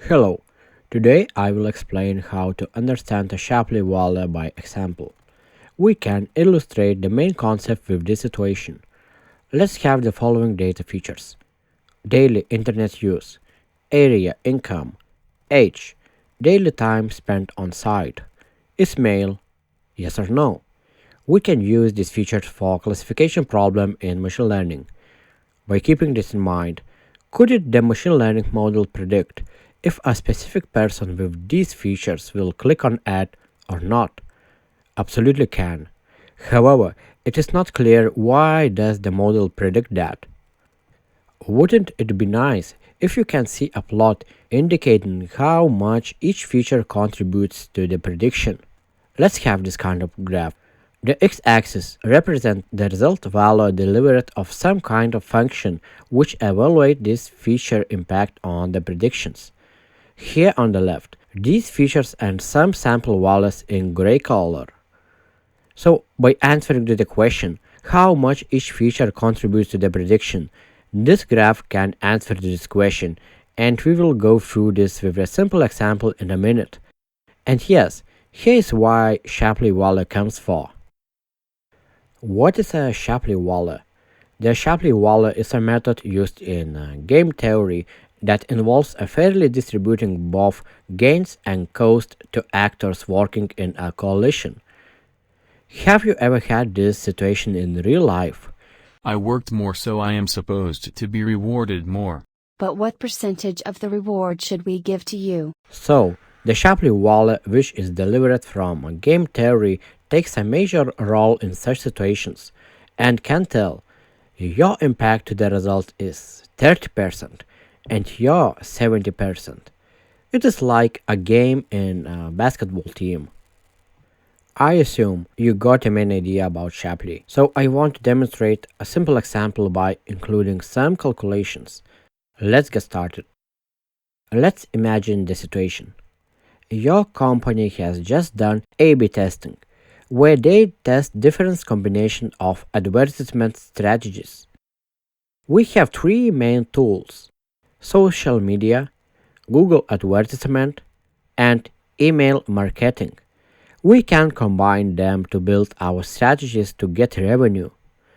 Hello, today I will explain how to understand the Shapley value by example. We can illustrate the main concept with this situation. Let's have the following data features: daily internet use, area income, age, daily time spent on site. Is male? Yes or no? We can use these features for classification problem in machine learning. By keeping this in mind, could the machine learning model predict if a specific person with these features will click on ad or not? Absolutely can. However, it is not clear why does the model predict that. Wouldn't it be nice if you can see a plot indicating how much each feature contributes to the prediction? Let's have this kind of graph. The x-axis represents the result value delivered of some kind of function which evaluates this feature impact on the predictions. Here on the left, these features and some sample values in gray color. So by answering to the question, how much each feature contributes to the prediction, this graph can answer to this question, and we will go through this with a simple example in a minute. And yes, here is why Shapley value comes for. What is a Shapley value? The Shapley value is a method used in game theory that involves a fairly distributing both gains and costs to actors working in a coalition. Have you ever had this situation in real life? I worked more, so I am supposed to be rewarded more. But what percentage of the reward should we give to you? So, the Shapley value, which is delivered from game theory, takes a major role in such situations and can tell your impact to the result is 30% and your 70%. It is like a game in a basketball team. I assume you got a main idea about Shapley, so I want to demonstrate a simple example by including some calculations. Let's get started. Let's imagine the situation. Your company has just done A/B testing, where they test different combinations of advertisement strategies. We have three main tools: social media, Google advertisement, and email marketing. We can combine them to build our strategies to get revenue.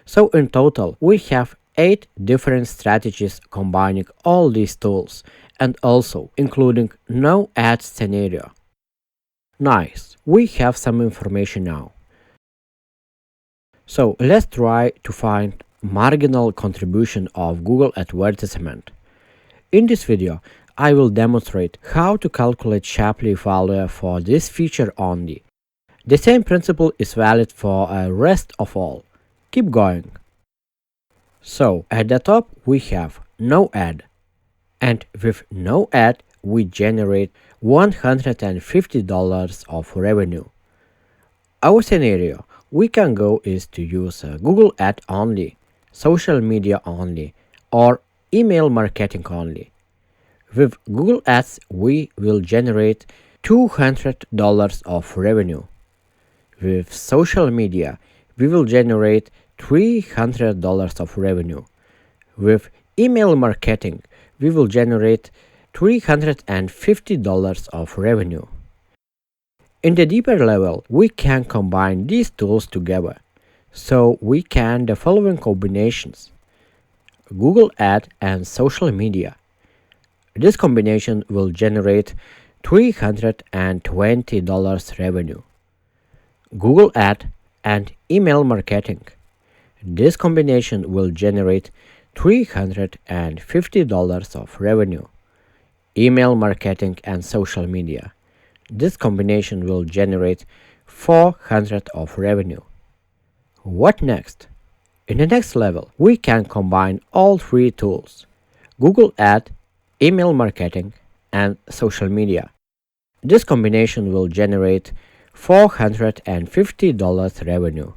So in total, we have 8 different strategies combining all these tools and also including no ad scenario. Nice, we have some information now. So let's try to find marginal contribution of Google advertisement. In this video, I will demonstrate how to calculate Shapley value for this feature only. The same principle is valid for the rest of all. Keep going. So at the top we have no ad, and with no ad we generate $150 of revenue. Our scenario we can go is to use Google ad only, social media only, or email marketing only. With Google ads we will generate $200 of revenue. With social media we will generate $300 of revenue. With email marketing we will generate $350 of revenue. In the deeper level, we can combine these tools together, so we can the following combinations: Google ad and social media. This combination will generate $320 revenue. Google ad and email marketing. This combination will generate $350 of revenue. Email marketing and social media. This combination will generate $400 of revenue. What next? In the next level, we can combine all three tools: Google ad, email marketing, and social media. This combination will generate $450 revenue.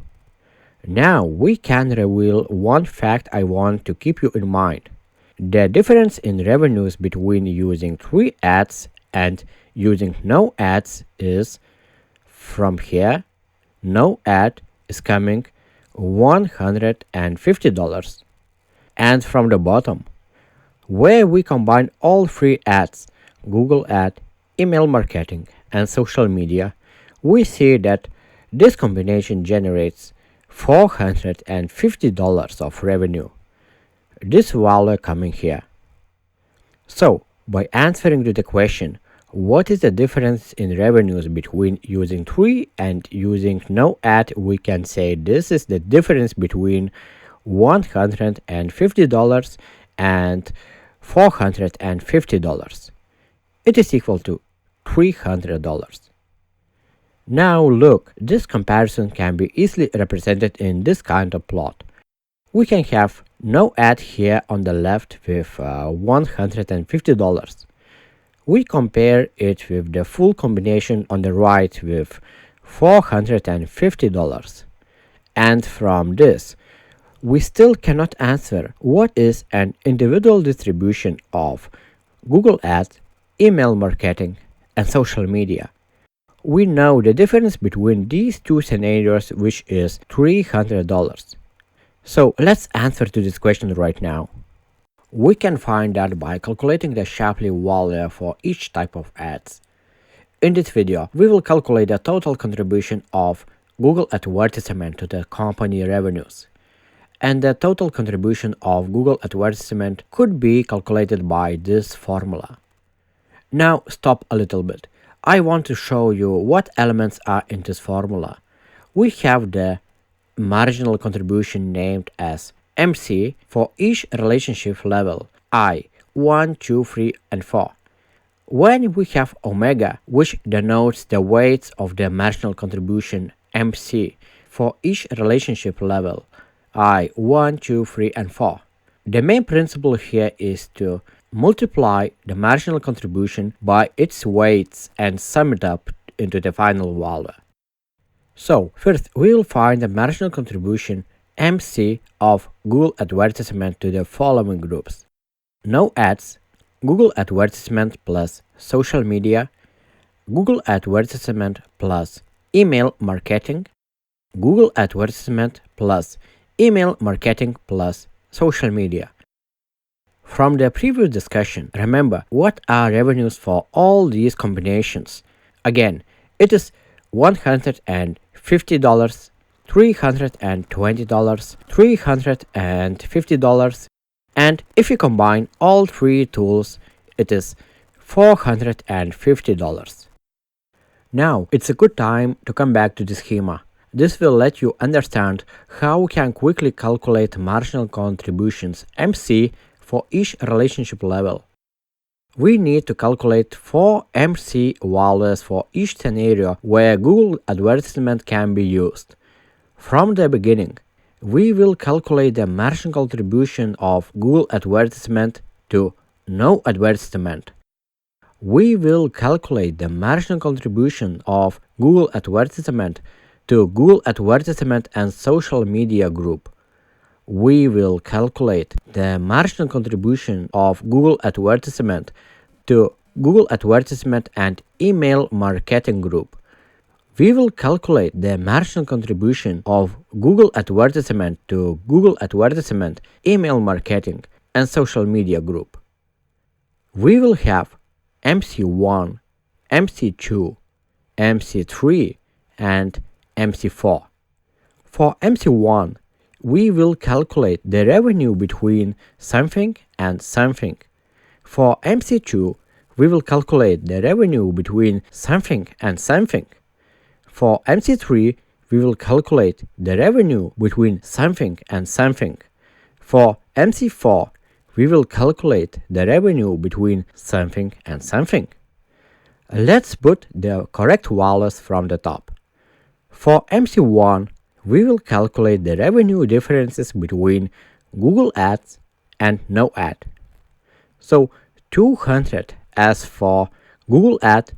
Now we can reveal one fact I want to keep you in mind. The difference in revenues between using 3 ads and using no ads is, from here, no ad is coming $150, and from the bottom, where we combine all 3 ads, Google Ad, email marketing, and social media, we see that this combination generates $450 of revenue. This value coming here. So, by answering to the question, what is the difference in revenues between using 3 and using no ad, we can say this is the difference between $150 and $450. It is equal to $300. Now look, this comparison can be easily represented in this kind of plot. We can have no ad here on the left with $150. We compare it with the full combination on the right with $450. And from this, we still cannot answer what is an individual distribution of Google Ads, email marketing, and social media. We know the difference between these two scenarios, which is $300. So let's answer to this question right now. We can find that by calculating the Shapley value for each type of ads. In this video, we will calculate the total contribution of Google advertisement to the company revenues. And the total contribution of Google advertisement could be calculated by this formula. Now stop a little bit. I want to show you what elements are in this formula. We have the marginal contribution named as MC for each relationship level I, 1, 2, 3, and 4. When we have omega, which denotes the weights of the marginal contribution MC for each relationship level I, 1, 2, 3, and 4. The main principle here is to multiply the marginal contribution by its weights and sum it up into the final value. So first we will find the marginal contribution MC of Google advertisement to the following groups: no ads, Google advertisement plus social media, Google advertisement plus email marketing, Google advertisement plus email marketing plus social media. From the previous discussion, remember what are revenues for all these combinations. Again, it is $150, $320, $350, and if you combine all three tools, it is $450. Now, it's a good time to come back to the schema. This will let you understand how we can quickly calculate marginal contributions MC for each relationship level. We need to calculate 4 MC values for each scenario where Google advertisement can be used. From the beginning, we will calculate the marginal contribution of Google advertisement to no advertisement. We will calculate the marginal contribution of Google advertisement to Google advertisement and social media group. We will calculate the marginal contribution of Google advertisement to Google advertisement and email marketing group. We will calculate the marginal contribution of Google advertisement to Google advertisement, email marketing, and social media group. We will have MC1, MC2, MC3, and MC4. For MC1, we will calculate the revenue between something and something. For MC2, we will calculate the revenue between something and something. For MC3, we will calculate the revenue between something and something. For MC4, we will calculate the revenue between something and something. Let's put the correct values from the top. For MC1, we will calculate the revenue differences between Google Ads and no ad. So 200 as for Google Ad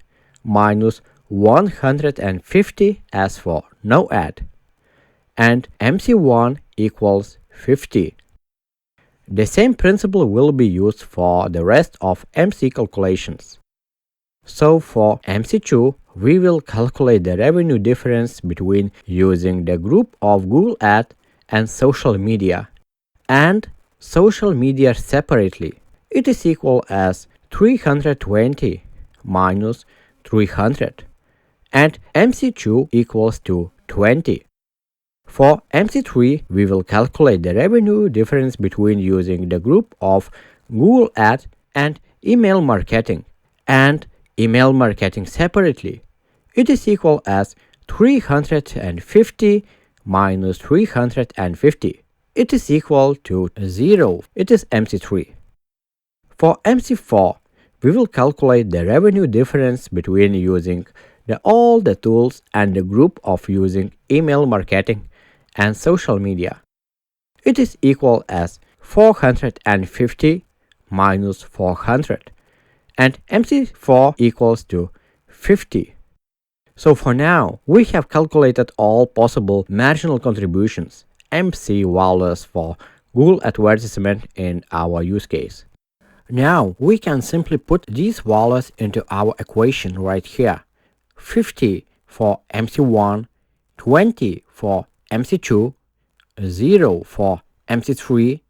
minus 150 as for no ad, and MC1 equals 50. The same principle will be used for the rest of MC calculations. So for MC2, we will calculate the revenue difference between using the group of Google Ad and social media, and social media separately. It is equal as 320 minus 300, and MC2 equals to 20. For MC3, we will calculate the revenue difference between using the group of Google Ads and email marketing separately. It is equal as 350 minus 350. It is equal to 0. It is MC3. For MC4, we will calculate the revenue difference between using all the tools and the group of using email marketing and social media. It is equal as 450 minus 400, and MC4 equals to 50. So for now, we have calculated all possible marginal contributions, MC values for Google advertisement in our use case. Now we can simply put these values into our equation right here. 50 for MC1, 20 for MC2, 0 for MC3,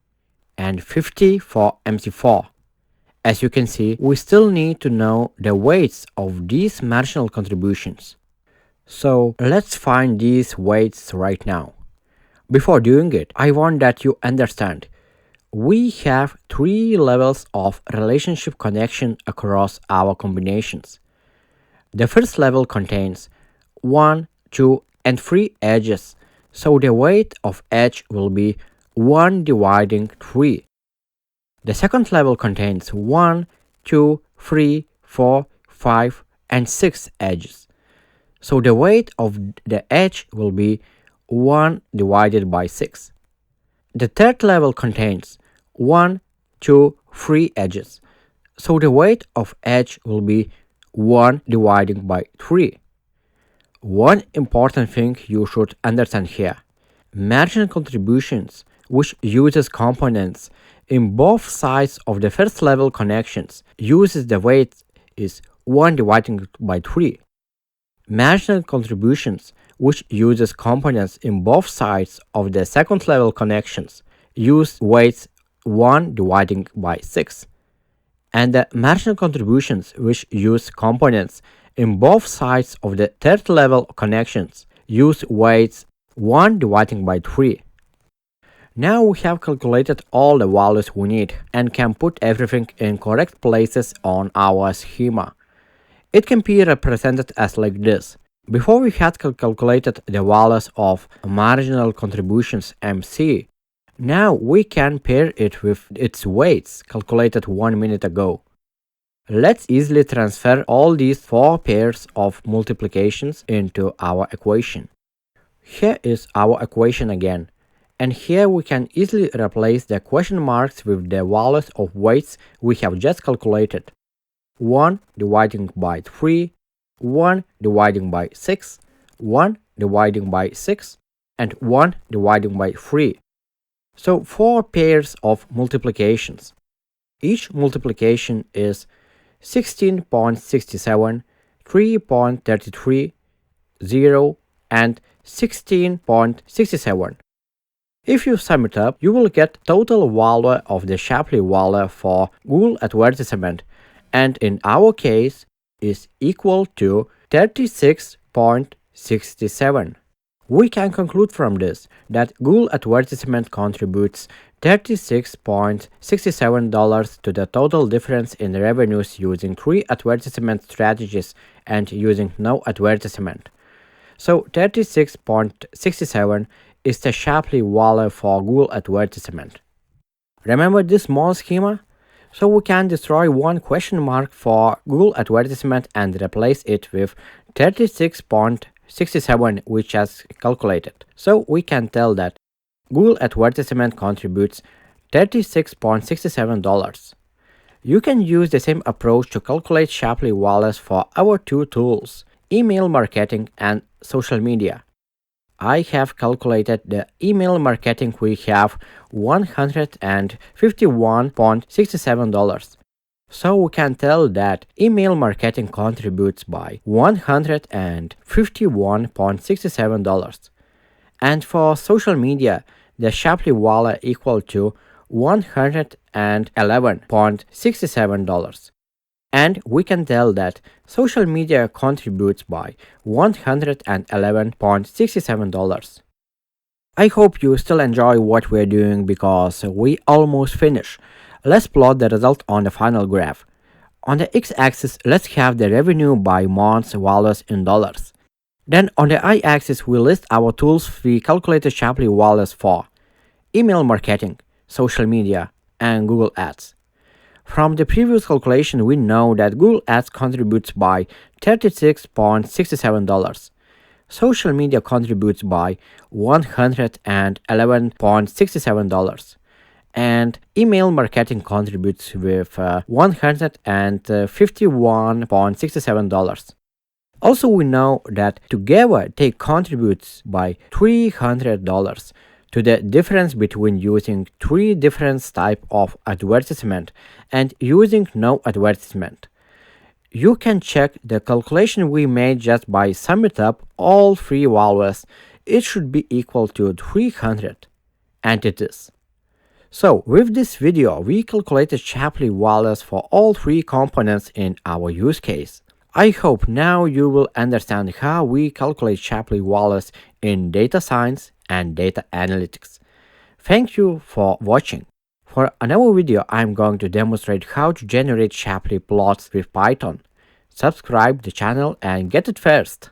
and 50 for MC4. As you can see, we still need to know the weights of these marginal contributions. So let's find these weights right now. Before doing it, I want that you understand we have 3 levels of relationship connection across our combinations. The first level contains 1, 2, and 3 edges, so the weight of edge will be 1 dividing 3. The second level contains 1, 2, 3, 4, 5, and 6 edges, so the weight of the edge will be 1 divided by 6. The third level contains 1, 2, 3 edges, so the weight of edge will be 1 dividing by 3. One important thing you should understand here: marginal contributions, which uses components in both sides of the first level connections, uses the weight is 1 dividing by 3. Marginal contributions, which uses components in both sides of the second level connections, use weights 1 dividing by 6. And the marginal contributions, which use components in both sides of the third level connections, use weights 1 dividing by 3. Now we have calculated all the values we need and can put everything in correct places on our schema. It can be represented as like this. Before we had calculated the values of marginal contributions MC, now we can pair it with its weights calculated 1 minute ago. Let's easily transfer all these 4 pairs of multiplications into our equation. Here is our equation again, and here we can easily replace the question marks with the values of weights we have just calculated. 1 dividing by 3, 1 dividing by 6, 1 dividing by 6, and 1 dividing by 3. So 4 pairs of multiplications. Each multiplication is 16.67, 3.33, 0, and 16.67. If you sum it up, you will get total value of the Shapley value for Google advertisement, and in our case is equal to 36.67. We can conclude from this that Google advertisement contributes $36.67 to the total difference in revenues using 3 advertisement strategies and using no advertisement. So 36.67 is the Shapley value for Google advertisement. Remember this small schema? So we can destroy one question mark for Google advertisement and replace it with 36.67, which is calculated. So we can tell that Google advertisement contributes $36.67. You can use the same approach to calculate Shapley values for our 2 tools, email marketing and social media. I have calculated the email marketing. We have $151.67. So we can tell that email marketing contributes by $151.67. And for social media, the Shapley value equal to $111.67. And we can tell that social media contributes by $111.67. I hope you still enjoy what we're doing because we almost finished. Let's plot the result on the final graph. On the x-axis, let's have the revenue by months values in dollars. Then on the y-axis, we list our tools we calculated Shapley values for: email marketing, social media, and Google Ads. From the previous calculation, we know that Google Ads contributes by $36.67. Social media contributes by $111.67, and email marketing contributes with $151.67. Also, we know that together they contribute by $300 to the difference between using three different types of advertisement and using no advertisement. You can check the calculation we made just by summing up all three values. It should be equal to 300, and it is. So with this video, we calculated Shapley values for all three components in our use case. I hope now you will understand how we calculate Shapley values in data science and data analytics. Thank you for watching. For another video, I'm going to demonstrate how to generate Shapley plots with Python. Subscribe the channel and get it first.